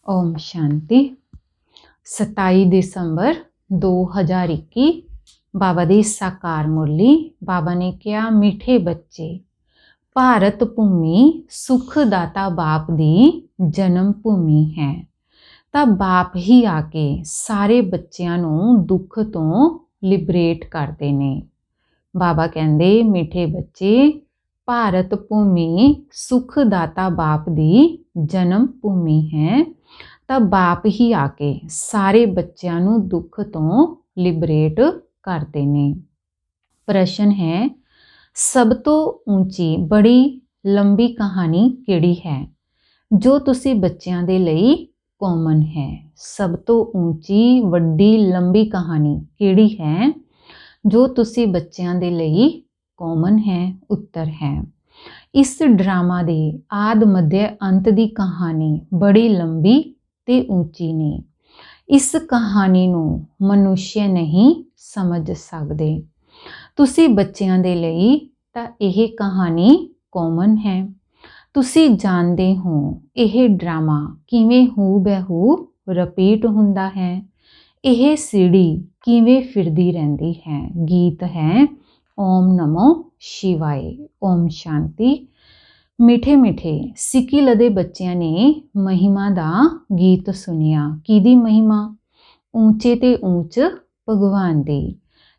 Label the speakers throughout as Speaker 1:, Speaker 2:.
Speaker 1: ओम शांति। 27 दिसंबर 2021 बाबा दी साकार मुरली। बाबा ने कहा, मीठे बच्चे, भारत भूमि सुखदाता बाप दी जन्म भूमि है। ਤਾਂ ਬਾਪ ਹੀ ਆ ਕੇ ਸਾਰੇ ਬੱਚਿਆਂ ਨੂੰ ਦੁੱਖ ਤੋਂ ਲਿਬਰੇਟ ਕਰਦੇ ਨੇ। ਬਾਬਾ ਕਹਿੰਦੇ, ਮਿੱਠੇ ਬੱਚੇ, ਭਾਰਤ ਭੂਮੀ ਸੁਖਦਾਤਾ ਬਾਪ ਦੀ ਜਨਮ ਭੂਮੀ ਹੈ। ਤਾਂ ਬਾਪ ਹੀ ਆ ਕੇ ਸਾਰੇ ਬੱਚਿਆਂ ਨੂੰ ਦੁੱਖ ਤੋਂ ਲਿਬਰੇਟ ਕਰਦੇ ਨੇ। ਪ੍ਰਸ਼ਨ ਹੈ, ਸਭ ਤੋਂ ਉੱਚੀ ਬੜੀ ਲੰਬੀ ਕਹਾਣੀ ਕਿਹੜੀ ਹੈ ਜੋ ਤੁਸੀਂ ਬੱਚਿਆਂ ਦੇ ਲਈ कॉमन है? सब तो ऊंची वड्डी लंबी कहानी केड़ी है जो तुसी बच्चों दे लई कॉमन है? उत्तर है, इस ड्रामा दे आद मध्य अंत दी कहानी बड़ी लंबी ते ऊंची ने। इस कहानी नू मनुष्य नहीं समझ सकदे। तुसी बच्चों दे लई तां यह कहानी कॉमन है। तुसी जानते हो यह ड्रामा किवें हू बहू रिपीट हुंदा है, यह सीढ़ी किवें फिरदी रहिंदी है। गीत है ओम नमो शिवाय। ओम शांति। मिठे मिठे सिक्की लदे बच्चों ने महिमा दा गीत सुनिया। किहदी महिमा? ऊंचे ते ऊंच भगवान दी,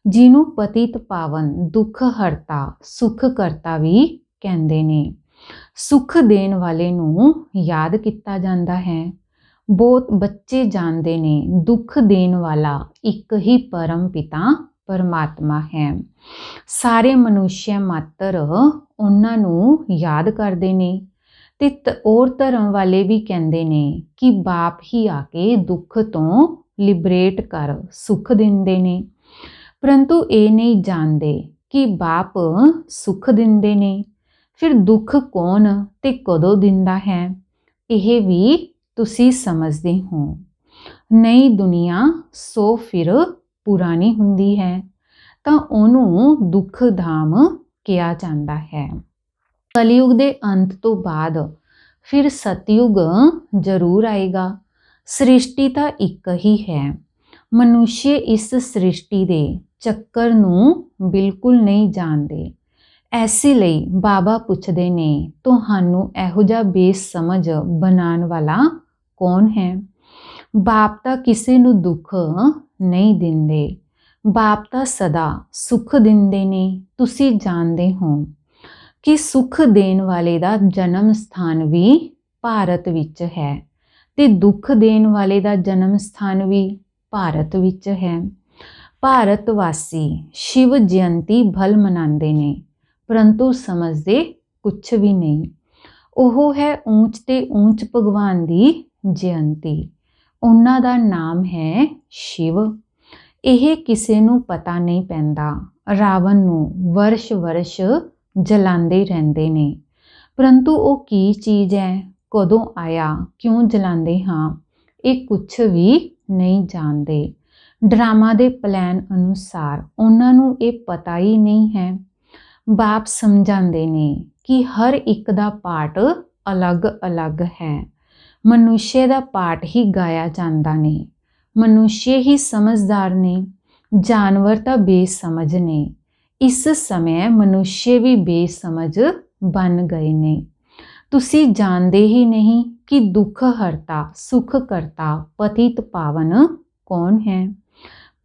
Speaker 1: जिन्हों पतित पावन दुख हरता सुख करता भी कहंदे ने। सुख देण वाले नूं याद किया जाता है। बहुत बच्चे जानते ने दुख देण वाला एक ही परम पिता परमात्मा है। सारे मनुष्य मात्र उन्हां नूं याद करते ने ते और धर्म वाले भी कहते ने कि बाप ही आके दुख तो लिबरेट कर सुख दिंदे ने। परंतु ये नहीं जानते कि बाप सुख दिंदे ने, फिर दुख कौन ते कदों दिंदा है, यह भी तुसी समझदे हो। नई दुनिया सो फिर पुरानी हुंदी है तां ओनू दुख धाम किया जाता है। कलयुग दे अंत तो बाद फिर सतयुग जरूर आएगा। सृष्टि तां एक ही है। मनुष्य इस सृष्टि दे चक्कर नूं बिल्कुल नहीं जानते। ऐसे ਲਈ बाबा पुछदे ने, तुहानू इहो जिहा बेसमझ बनाने वाला कौन है? बाप तां किसे नू दुख नहीं दिंदे। बाप तां सदा सुख दिंदे ने। तुसी जानते हो कि सुख देण वाले दा जन्म स्थान भी भारत विच है ते दुख देण वाले दा जन्म स्थान भी भारत विच है। भारत वासी शिव जयंती भल मनाते ने, परंतु समझते कुछ भी नहीं। ओह है ऊंच ते ऊंच भगवान दी जयंती। उन्हां दा नाम है शिव। यह किसे नू पता नहीं पैंदा। रावण नू वर्ष वर्ष जलांदे रहंदे ने, परंतु वो की चीज़ है, कदों आया, क्यों जलांदे हाँ, ये कुछ भी नहीं जानते। ड्रामा दे प्लान अनुसार उन्हां नू ये पता ही नहीं है। बाप समझाते ने कि हर एक दा पार्ट अलग अलग है। मनुष्य दा पार्ट ही गाया जाता ने। मनुष्य ही समझदार ने, जानवर तां बेसमझ ने। इस समय मनुष्य भी बेसमझ बन गए ने। तुसी जानते ही नहीं कि दुख हरता सुख करता पतित पावन कौन है।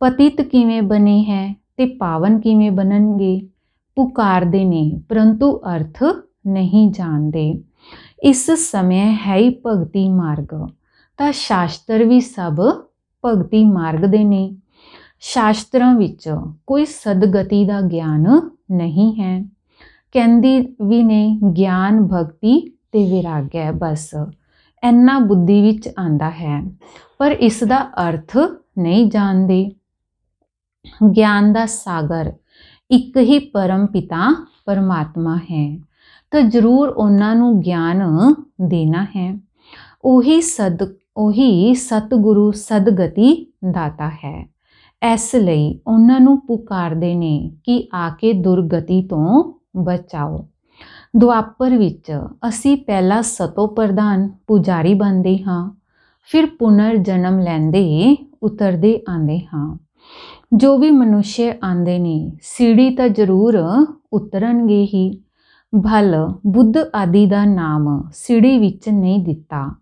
Speaker 1: पतित किवें बने हैं ते पावन किवें बननगे? पुकारते ने परंतु अर्थ नहीं जानते। इस समय है ही भगती मार्ग, तां शास्त्र भी सब भगती मार्ग दे ने। शास्त्रां विच कोई सदगति का ज्ञान नहीं है। कहंदी भी ने ज्ञान भगती ते विराग्य, बस इन्ना बुद्धि विच आंदा है, पर इसका अर्थ नहीं जानते। ज्ञान का सागर एक ही परम पिता परमात्मा है, तो जरूर उन्होंने ज्ञान देना है। ओही सतगुरु सदगति दाता है। इसलिए उन्होंने पुकारते ने कि आके दुर्गति तो बचाओ। ਦੁਆਪਰ ਵਿੱਚ ਅਸੀਂ ਪਹਿਲਾ ਸਤੋ ਪ੍ਰਧਾਨ ਪੁਜਾਰੀ ਬਣਦੇ ਹਾਂ, ਫਿਰ ਪੁਨਰ ਜਨਮ ਲੈਂਦੇ ਉਤਰਦੇ ਆਂਦੇ ਹਾਂ। ਜੋ ਵੀ ਮਨੁੱਖ ਆਂਦੇ ਨੇ ਸੀੜੀ ਤਾਂ ਜ਼ਰੂਰ ਉਤਰਨਗੇ ਹੀ। ਭਲ ਬੁੱਧ ਆਦਿ ਦਾ ਨਾਮ ਸੀੜੀ ਵਿੱਚ ਨਹੀਂ ਦਿੱਤਾ।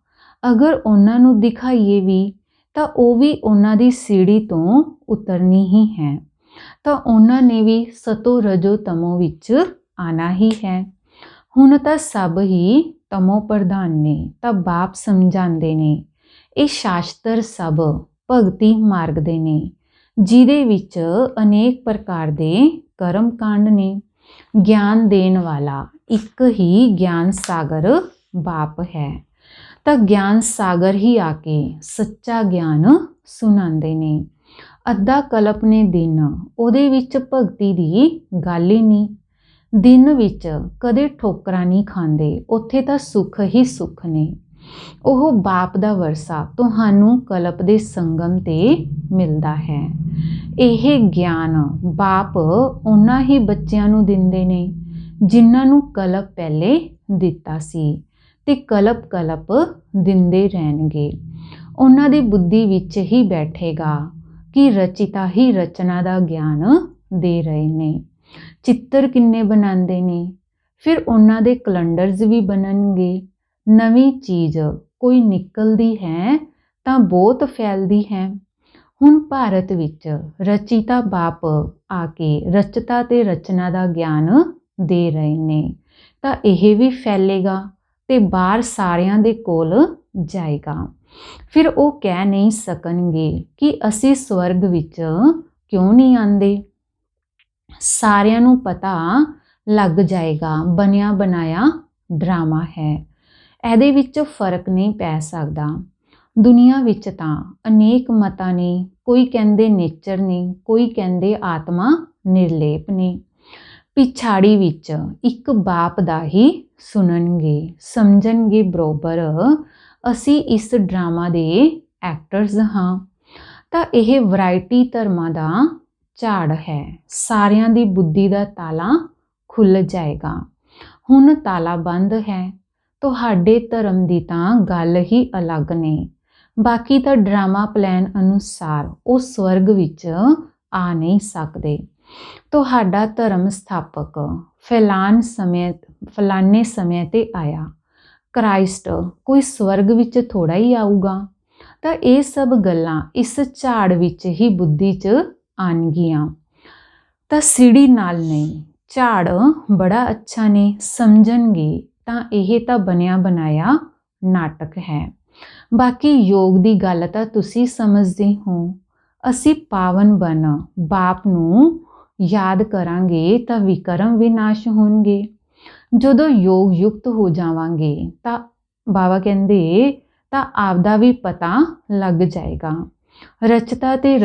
Speaker 1: ਅਗਰ ਉਹਨਾਂ ਨੂੰ ਦਿਖਾਈਏ ਵੀ ਤਾਂ ਉਹ ਵੀ ਉਹਨਾਂ ਦੀ ਸੀੜੀ ਤੋਂ ਉਤਰਨੀ ਹੀ ਹੈ। ਤਾਂ ਉਹਨਾਂ ਨੇ ਵੀ ਸਤੋ ਰਜੋ ਤਮੋ ਵਿੱਚ ਆਣਾ ਹੀ ਹੈ। ਹੁਣ ਤਾਂ ਸਭ ਹੀ ਤਮੋ ਪ੍ਰਧਾਨ ਨੇ ਤਾਂ ਬਾਪ ਸਮਝਾਉਂਦੇ ਨੇ। ਇਹ ਸ਼ਾਸਤਰ ਸਭ ਭਗਤੀ ਮਾਰਗ ਦੇ ਨੇ, ਜਿਹਦੇ ਵਿੱਚ ਅਨੇਕ ਪ੍ਰਕਾਰ ਦੇ ਕਰਮ ਕਾਂਡ ਨੇ। ਗਿਆਨ ਦੇਣ ਵਾਲਾ ਇੱਕ ਹੀ ਗਿਆਨ ਸਾਗਰ ਬਾਪ ਹੈ। ਤਾਂ ਗਿਆਨ ਸਾਗਰ ਹੀ ਆ ਕੇ ਸੱਚਾ ਗਿਆਨ ਸੁਣਾਉਂਦੇ ਨੇ। ਅੱਧਾ ਕਲਪ ਨੇ ਦਿਨ, ਉਹਦੇ ਵਿੱਚ ਭਗਤੀ ਦੀ ਗੱਲ ਹੀ ਨਹੀਂ। ਦਿਨ ਵਿੱਚ ਕਦੇ ਠੋਕਰਾਂ ਨਹੀਂ ਖਾਂਦੇ, ਉੱਥੇ ਤਾਂ ਸੁੱਖ ਹੀ ਸੁੱਖ ਨੇ। ਉਹ ਬਾਪ ਦਾ ਵਰਸਾ ਤੁਹਾਨੂੰ ਕਲਪ ਦੇ ਸੰਗਮ ਤੇ ਮਿਲਦਾ ਹੈ। ਇਹ ਗਿਆਨ ਬਾਪ ਉਹਨਾਂ ਹੀ ਬੱਚਿਆਂ ਨੂੰ ਦਿੰਦੇ ਨੇ ਜਿਨ੍ਹਾਂ ਨੂੰ ਕਲਪ ਪਹਿਲੇ ਦਿੱਤਾ ਸੀ ਤੇ ਕਲਪ ਕਲਪ ਦਿੰਦੇ ਰਹਿਣਗੇ। ਉਹਨਾਂ ਦੀ ਬੁੱਧੀ ਵਿੱਚ ਹੀ ਬੈਠੇਗਾ ਕਿ ਰਚਿਤਾ ਹੀ ਰਚਨਾ ਦਾ ਗਿਆਨ ਦੇ ਰਹੇ ਨੇ। ਚਿੱਤਰ ਕਿੰਨੇ ਬਣਾਉਂਦੇ ਨੇ, ਫਿਰ ਉਹਨਾਂ ਦੇ ਕੈਲੰਡਰਸ ਵੀ ਬਣਨਗੇ। ਨਵੀਂ ਚੀਜ਼ ਕੋਈ ਨਿਕਲਦੀ ਹੈ ਤਾਂ ਬਹੁਤ ਫੈਲਦੀ ਹੈ। ਹੁਣ ਭਾਰਤ ਵਿੱਚ ਰਚਿਤਾ ਬਾਪ ਆ ਕੇ ਰਚਤਾ ਤੇ ਰਚਨਾ ਦਾ ਗਿਆਨ ਦੇ ਰਹੇ ਨੇ, ਤਾਂ ਇਹ ਵੀ ਫੈਲੇਗਾ ਤੇ ਬਾਹਰ ਸਾਰਿਆਂ ਦੇ ਕੋਲ ਜਾਏਗਾ। ਫਿਰ ਉਹ ਕਹਿ ਨਹੀਂ ਸਕਣਗੇ ਕਿ ਅਸੀਂ ਸਵਰਗ ਵਿੱਚ ਕਿਉਂ ਨਹੀਂ ਆਉਂਦੇ। ਸਾਰਿਆਂ ਨੂੰ ਪਤਾ ਲੱਗ ਜਾਏਗਾ ਬਣਿਆ ਬਣਾਇਆ ਡਰਾਮਾ ਹੈ, ਇਹਦੇ ਵਿੱਚ ਫਰਕ ਨਹੀਂ ਪੈ ਸਕਦਾ। ਦੁਨੀਆ ਵਿੱਚ ਤਾਂ ਅਨੇਕ ਮਤਾਂ ਨੇ, ਕੋਈ ਕਹਿੰਦੇ ਨੇਚਰ ਨੇ, ਕੋਈ ਕਹਿੰਦੇ ਆਤਮਾ ਨਿਰਲੇਪ ਨੇ। ਪਿਛਾੜੀ ਵਿੱਚ ਇੱਕ ਬਾਪ ਦਾ ਹੀ ਸੁਣਨਗੇ, ਸਮਝਣਗੇ ਬਰੋਬਰ ਅਸੀਂ ਇਸ ਡਰਾਮਾ ਦੇ ਐਕਟਰਸ ਹਾਂ। ਤਾਂ ਇਹ ਵੈਰਾਈਟੀ ਧਰਮਾਂ ਦਾ ਝਾੜ ਹੈ। ਸਾਰਿਆਂ ਦੀ ਬੁੱਧੀ ਦਾ ਤਾਲਾ ਖੁੱਲ੍ਹ ਜਾਏਗਾ। ਹੁਣ ਤਾਲਾ ਬੰਦ ਹੈ। ਤੁਹਾਡੇ ਧਰਮ ਦੀ ਤਾਂ ਗੱਲ ਹੀ ਅਲੱਗ ਨੇ। ਬਾਕੀ ਤਾਂ ਡਰਾਮਾ ਪਲਾਨ ਅਨੁਸਾਰ ਉਹ ਸਵਰਗ ਵਿੱਚ ਆ ਨਹੀਂ ਸਕਦੇ। ਤੁਹਾਡਾ ਧਰਮ ਸਥਾਪਕ ਫਲਾਣੇ ਸਮੇਂ ਤੇ ਆਇਆ। ਕ੍ਰਾਈਸਟ ਕੋਈ ਸਵਰਗ ਵਿੱਚ ਥੋੜਾ ਹੀ ਆਊਗਾ। ਤਾਂ ਇਹ ਸਭ ਗੱਲਾਂ ਇਸ ਝਾੜ ਵਿੱਚ ਹੀ ਬੁੱਧੀ 'ਚ ਆਉਣਗੀਆਂ। ਤਾਂ ਸੀੜੀ ਨਾਲ ਨਹੀਂ, ਝਾੜ ਬੜਾ ਅੱਛਾ ਨੇ, ਸਮਝਣਗੇ ਤਾਂ ਇਹ ਤਾਂ ਬਣਿਆ ਬਣਾਇਆ ਨਾਟਕ ਹੈ। ਬਾਕੀ ਯੋਗ ਦੀ ਗੱਲ ਤਾਂ ਤੁਸੀਂ ਸਮਝਦੇ ਹੋ। ਅਸੀਂ ਪਾਵਨ ਬਣ ਬਾਪ ਨੂੰ ਯਾਦ ਕਰਾਂਗੇ ਤਾਂ ਵਿਕਰਮ ਵਿਨਾਸ਼ ਹੋਣਗੇ। ਜਦੋਂ ਯੋਗ ਯੁਕਤ ਹੋ ਜਾਵਾਂਗੇ ਤਾਂ ਬਾਬਾ ਕਹਿੰਦੇ ਤਾਂ ਆਪਦਾ ਵੀ ਪਤਾ ਲੱਗ ਜਾਏਗਾ। ਰਚਤਾ ਤੇ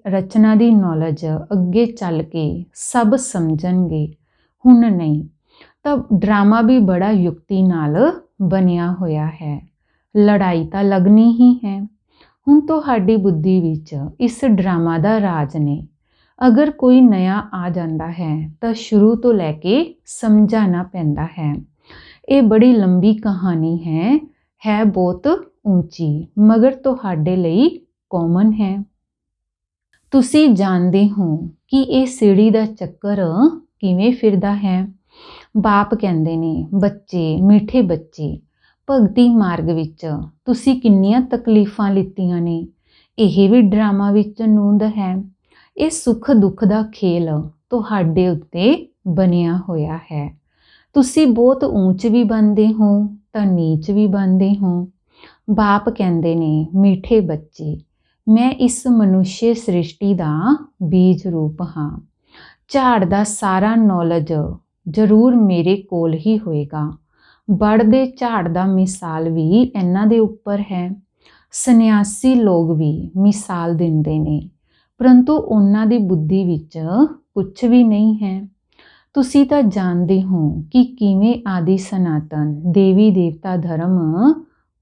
Speaker 1: ਰਚਨਾ ਦੀ ਨੌਲੇਜ ਅੱਗੇ ਚੱਲ ਕੇ ਸਭ ਸਮਝਣਗੇ। ਹੁਣ ਨਹੀਂ ਤਾਂ ਡਰਾਮਾ ਵੀ ਬੜਾ ਯੁਕਤੀ ਨਾਲ ਬਣਿਆ ਹੋਇਆ ਹੈ। ਲੜਾਈ ਤਾਂ ਲੱਗਣੀ ਹੀ ਹੈ। ਹੁਣ ਤੁਹਾਡੀ ਬੁੱਧੀ ਵਿੱਚ ਇਸ ਡਰਾਮਾ ਦਾ ਰਾਜ ਨੇ। ਅਗਰ ਕੋਈ ਨया ਆ ਜਾਂਦਾ ਹੈ ਤਾਂ ਸ਼ੁਰੂ ਤੋਂ ਲੈ ਕੇ ਸਮਝਾਉਣਾ ਪੈਂਦਾ ਹੈ। ਇਹ ਬੜੀ ਲੰਬੀ ਕਹਾਣੀ ਹੈ ਬਹੁਤ ਉੱਚੀ, ਮਗਰ ਤੁਹਾਡੇ ਲਈ ਕਾਮਨ ਹੈ। ਤੁਸੀਂ ਜਾਣਦੇ ਹੋ ਕਿ ਇਹ ਸੀੜੀ ਦਾ ਚੱਕਰ ਕਿਵੇਂ ਫਿਰਦਾ ਹੈ। ਬਾਪ ਕਹਿੰਦੇ ਨੇ, ਬੱਚੇ, ਮਿੱਠੇ ਬੱਚੇ, ਭਗਤੀ ਮਾਰਗ ਵਿੱਚ ਤੁਸੀਂ ਕਿੰਨੀਆਂ ਤਕਲੀਫਾਂ ਲਿੱਤੀਆਂ ਨੇ। ਇਹ ਵੀ ਡਰਾਮਾ ਵਿੱਚ ਨੂੰਦ ਹੈ। ਇਹ ਸੁੱਖ ਦੁੱਖ ਦਾ ਖੇਲ ਤੁਹਾਡੇ ਉੱਤੇ ਬਣਿਆ ਹੋਇਆ ਹੈ। ਤੁਸੀਂ ਬਹੁਤ ਉੱਚ ਵੀ ਬਣਦੇ ਹੋ ਤਾਂ ਨੀਚ ਵੀ ਬਣਦੇ ਹੋ। ਬਾਪ ਕਹਿੰਦੇ ਨੇ, ਮਿੱਠੇ ਬੱਚੇ, ਮੈਂ ਇਸ ਮਨੁੱਖ ਸ੍ਰਿਸ਼ਟੀ ਦਾ ਬੀਜ ਰੂਪ ਹਾਂ। ਝਾੜ ਦਾ ਸਾਰਾ ਨੌਲੇਜ ਜ਼ਰੂਰ ਮੇਰੇ ਕੋਲ ਹੀ ਹੋਏਗਾ। ਬੜ ਦੇ ਝਾੜ ਦਾ ਮਿਸਾਲ ਵੀ ਇਹਨਾਂ ਦੇ ਉੱਪਰ ਹੈ। ਸੰਨਿਆਸੀ ਲੋਕ ਵੀ ਮਿਸਾਲ ਦਿੰਦੇ ਨੇ, ਪਰੰਤੂ ਉਹਨਾਂ ਦੀ ਬੁੱਧੀ ਵਿੱਚ ਕੁਝ ਵੀ ਨਹੀਂ ਹੈ। ਤੁਸੀਂ ਤਾਂ ਜਾਣਦੇ ਹੋ ਕਿ ਕਿਵੇਂ ਆਦਿ ਸਨਾਤਨ ਦੇਵੀ ਦੇਵਤਾ ਧਰਮ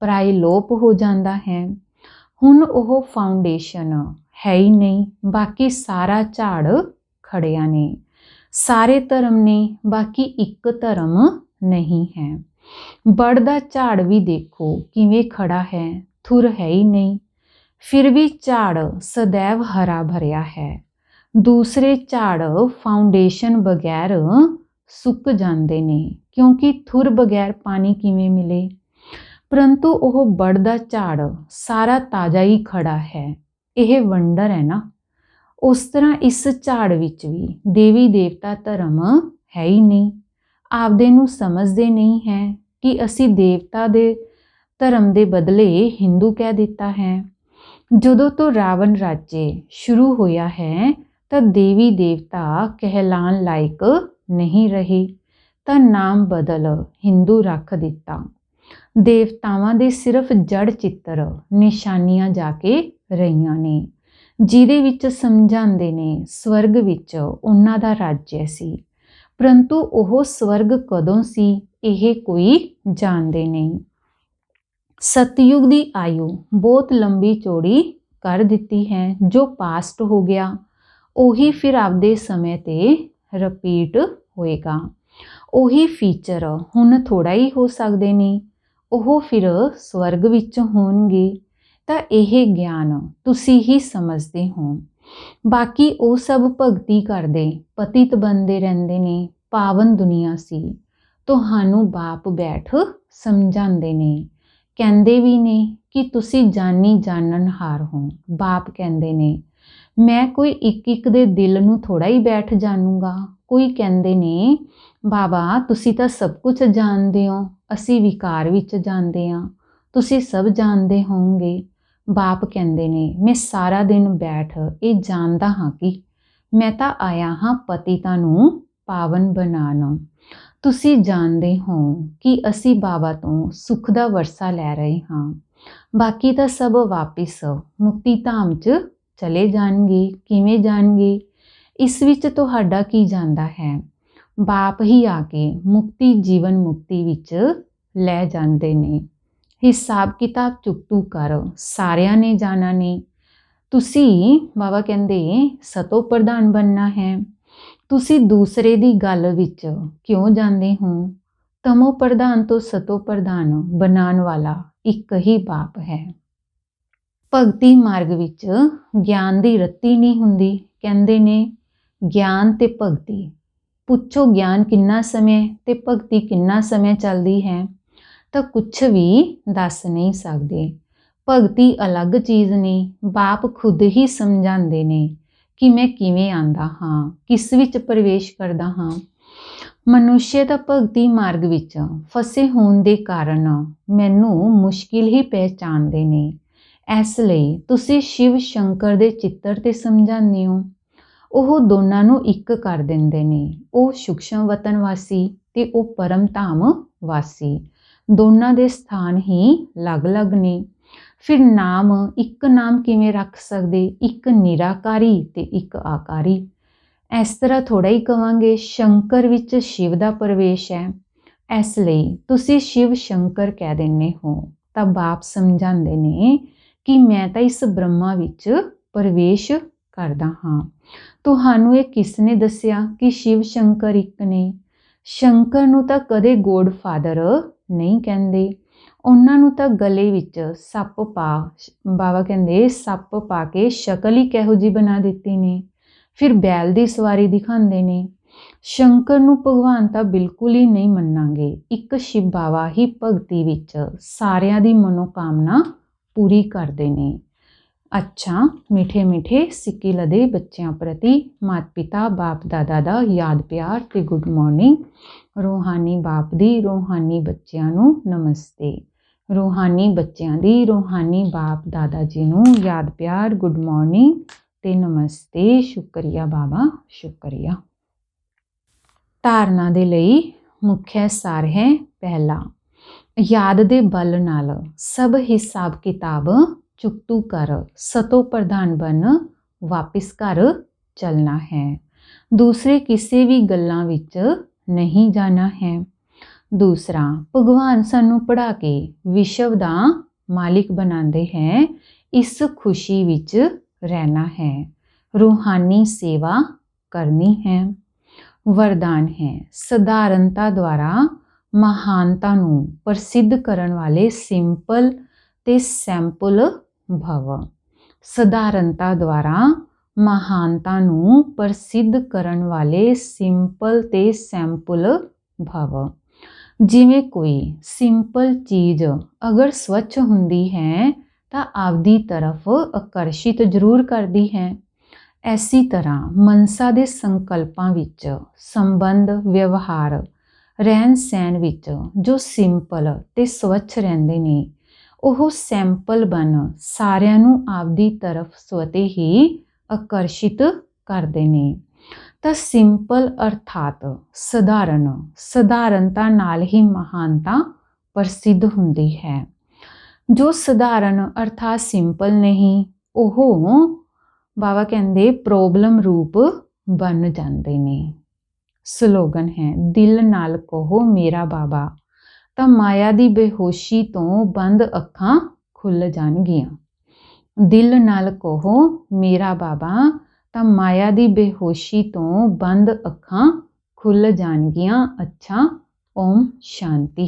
Speaker 1: ਪ੍ਰਾਇਲੋਪ ਹੋ ਜਾਂਦਾ ਹੈ। ਹੁਣ ਉਹ ਫਾਊਂਡੇਸ਼ਨ ਹੈ ਹੀ ਨਹੀਂ, ਬਾਕੀ ਸਾਰਾ ਝਾੜ ਖੜਿਆ ਨੇ। ਸਾਰੇ ਧਰਮ ਨੇ, ਬਾਕੀ ਇੱਕ ਧਰਮ ਨਹੀਂ ਹੈ। ਬੜ ਦਾ ਝਾੜ ਵੀ ਦੇਖੋ ਕਿਵੇਂ ਖੜਾ ਹੈ। थुर है ही नहीं। फिर भी झाड़ सदैव हरा भरिया है। दूसरे झाड़ फाउंडेशन बगैर सुक जाते ने, क्योंकि थुर बगैर पानी किवें मिले। परंतु वह बढ़दा झाड़ सारा ताज़ा ही खड़ा है। यह वंडर है ना। उस तरह इस झाड़ विच भी देवी देवता धर्म है ही नहीं। आपदे नूं समझते नहीं है कि असी देवता दे धर्म दे बदले हिंदू कह दिता है। जदों तो रावण राज्य शुरू होया है तो देवी देवता कहलाण लायक नहीं रहे, तो नाम बदल हिंदू रख दिता। देवतावां दे सिर्फ जड़ चित्र निशानियां जाके रहीआं ने, जिहदे विच समझांदे ने स्वर्ग विच उन्हां दा राज्य सी। परंतु ओह स्वर्ग कदों सी यह कोई जानते नहीं। सतयुग की आयु बहुत लंबी चौड़ी कर दी है। जो पास्ट हो गया उही फिर आपदे समय ते रिपीट होएगा। उही फीचर हुण थोड़ा ही हो सकते नहीं, ओह फिर स्वर्ग विच होणगे। तो यह ज्ञान तुसी ही समझते हो। बाकी वो सब भगती करते पतित बनते रहंदे ने। पावन दुनिया सी। तुहानू बाप बैठ समझाते ने, कहते भी ने कि तुसी जानी जाननहार हो। बाप कहते ने मैं कोई एक एक दे दिल नू थोड़ा ही बैठ जानूंगा। कोई कहते ने बाबा तुसी तो सब कुछ जानते हो, असी विकार विच जानते हाँ, तुसी सब जानते होंगे। बाप कहते ने मैं सारा दिन बैठ ये जानता हाँ कि मैं तो आया हाँ पतितां नू पावन बनाना। तुसी जानते हो कि असी बाबा तो सुख दा वरसा लै रहे हाँ। बाकी तो सब वापिस मुक्ति धाम च चले जाणगे। किवें जाणगे? इस विच तुहाडा की जांदा है? बाप ही आके मुक्ति जीवन मुक्ति विच लै जांदे ने। हिसाब किताब चुकतू कर सारियां ने जाना ने। तुसी बाबा कहंदे सतो प्रधान बनना है। तुसी दूसरे दी गल विच क्यों जांदे हो? तमो प्रधान तो सतो प्रधान बनाने वाला एक ही बाप है। भगती मार्ग विच ज्ञान दी रत्ती नहीं हुंदी। कहंदे ने ज्ञान ते भगती, पुछो ज्ञान किन्ना समय ते भगती किन्ना समय चलदी है, तो कुछ भी दस नहीं सकते। भगती अलग चीज़ ने। बाप खुद ही समझाते ने कि मैं किवें आंदा हाँ, किस विच प्रवेश करदा हाँ। मनुष्य दा भगती मार्ग विच फसे होने दे कारण मैनू मुश्किल ही पहचानते ने। इस लई तुसी शिव शंकर दे चित्र ते समझाते हो। ਉਹ ਦੋਨਾਂ ਨੂੰ ਇੱਕ ਕਰ ਦਿੰਦੇ ਨੇ। ਉਹ ਸੂਖਸ਼ਮ ਵਤਨ ਵਾਸੀ ਤੇ ਉਹ ਪਰਮ ਧਾਮ ਵਾਸੀ। ਦੋਨਾਂ ਦੇ ਸਥਾਨ ਹੀ ਅਲੱਗ-ਅਲੱਗ ਨੇ। ਫਿਰ ਨਾਮ ਇੱਕ ਨਾਮ ਕਿਵੇਂ ਰੱਖ ਸਕਦੇ? ਇੱਕ ਨਿਰਾਕਾਰੀ ਤੇ ਇੱਕ ਆਕਾਰੀ। ਇਸ ਤਰ੍ਹਾਂ ਥੋੜਾ ਹੀ ਕਵਾਂਗੇ ਸ਼ੰਕਰ ਵਿੱਚ ਸ਼ਿਵ ਦਾ ਪ੍ਰਵੇਸ਼ ਹੈ, ਇਸ ਲਈ ਤੁਸੀਂ शिव शंकर ਕਹਿ ਦਿੰਦੇ ਹੋ। ਤਾਂ ਬਾਪ ਸਮਝਾਉਂਦੇ ਨੇ ਕਿ ਮੈਂ ਤਾਂ ਇਸ ਬ੍ਰਹਮਾ ਵਿੱਚ ਪ੍ਰਵੇਸ਼ ਕਰਦਾ ਹਾਂ। ਤੁਹਾਨੂੰ ਇਹ ਕਿਸ ਨੇ ਦੱਸਿਆ ਕਿ शिव शंकर ਇੱਕ ਨੇ? ਸ਼ੰਕਰ ਨੂੰ ਤਾਂ ਕਦੇ ਗੋਡ ਫਾਦਰ ਨਹੀਂ ਕਹਿੰਦੇ। ਉਹਨਾਂ ਨੂੰ ਤਾਂ ਗਲੇ ਵਿੱਚ ਸੱਪ ਪਾ, ਬਾਬਾ ਕਹਿੰਦੇ ਸੱਪ ਪਾ ਕੇ ਸ਼ਕਲ ਹੀ ਕਿਹੋ ਜਿਹੀ ਬਣਾ ਦਿੱਤੀ ਨੇ। ਫਿਰ ਬੈਲ ਦੀ ਸਵਾਰੀ ਦਿਖਾਉਂਦੇ ਨੇ। ਸ਼ੰਕਰ ਨੂੰ ਭਗਵਾਨ ਤਾਂ ਬਿਲਕੁਲ ਹੀ ਨਹੀਂ ਮੰਨਾਂਗੇ। ਇੱਕ ਸ਼ਿਵ ਬਾਬਾ ਹੀ ਭਗਤੀ ਵਿੱਚ ਸਾਰਿਆਂ ਦੀ ਮਨੋਕਾਮਨਾ ਪੂਰੀ ਕਰਦੇ ਨੇ। अच्छा मीठे मीठे सिक्की लदे बच्चों प्रति माता पिता बाप दादा दा याद प्यार ते गुड मॉर्निंग। रूहानी बाप दी रूहानी बच्चों नू नमस्ते। रूहानी बच्चों दी रूहानी बाप दादा जी नू याद प्यार गुड मॉर्निंग ते नमस्ते। शुक्रिया बाबा शुक्रिया। धारणा दे लई मुख्य सार है पहला, याद दे बल नाल सब हिसाब किताब चुकतू कर सतो प्रधान बन वापिस घर चलना है। दूसरे किसी भी गल्लां विच नहीं जाना है। दूसरा, भगवान सानू पढ़ा के विश्व दा मालिक बनाते हैं, इस खुशी विच रहना है। रूहानी सेवा करनी है। वरदान है, सधारणता द्वारा महानता नू प्रसिद्ध करन वाले सिंपल ਤੇ ਸੈਂਪਲ ਭਵ। ਸਧਾਰਨਤਾ ਦੁਆਰਾ ਮਹਾਨਤਾ ਨੂੰ ਪ੍ਰਸਿੱਧ ਕਰਨ ਵਾਲੇ ਸਿੰਪਲ ਤੇ ਸੈਂਪਲ ਭਵ। ਜਿਵੇਂ ਕੋਈ ਸਿੰਪਲ ਚੀਜ਼ ਅਗਰ ਸਵੱਛ ਹੁੰਦੀ ਹੈ ਤਾਂ ਆਪਦੀ ਤਰਫ ਆਕਰਸ਼ਿਤ ਜ਼ਰੂਰ ਕਰਦੀ ਹੈ। ਐਸੀ ਤਰ੍ਹਾਂ ਮਨਸਾ ਦੇ ਸੰਕਲਪਾਂ ਵਿੱਚ ਸੰਬੰਧ, ਵਿਵਹਾਰ, ਰਹਿਣ ਸਹਿਣ ਵਿੱਚ ਜੋ ਸਿੰਪਲ ਤੇ ਸਵੱਛ ਰਹਿੰਦੇ ਨੇ ਉਹ ਸੈਂਪਲ ਬਣ ਸਾਰਿਆਂ ਨੂੰ ਆਪਦੀ ਤਰਫ ਸਵਤੇ ਹੀ ਆਕਰਸ਼ਿਤ ਕਰਦੇ ਨੇ। ਤਾਂ ਸਿੰਪਲ ਅਰਥਾਤ ਸਧਾਰਨ, ਸਧਾਰਨਤਾ ਨਾਲ ਹੀ ਮਹਾਨਤਾ ਪ੍ਰਸਿੱਧ ਹੁੰਦੀ ਹੈ। ਜੋ ਸਧਾਰਨ ਅਰਥਾਤ ਸਿੰਪਲ ਨਹੀਂ ਉਹ ਬਾਬਾ ਕਹਿੰਦੇ ਪ੍ਰੋਬਲਮ ਰੂਪ ਬਣ ਜਾਂਦੇ ਨੇ। ਸਲੋਗਨ ਹੈ, ਦਿਲ ਨਾਲ ਕਹੋ ਮੇਰਾ ਬਾਬਾ ਤਾਂ ਮਾਇਆ ਦੀ ਬੇਹੋਸ਼ੀ ਤੋਂ ਬੰਦ ਅੱਖਾਂ ਖੁੱਲ ਜਾਣਗੀਆਂ। ਦਿਲ ਨਾਲ ਕਹੋ ਮੇਰਾ ਬਾਬਾ ਤਾਂ ਮਾਇਆ ਦੀ ਬੇਹੋਸ਼ੀ ਤੋਂ ਬੰਦ ਅੱਖਾਂ ਖੁੱਲ ਜਾਣਗੀਆਂ। ਅੱਛਾ, ਓਮ ਸ਼ਾਂਤੀ।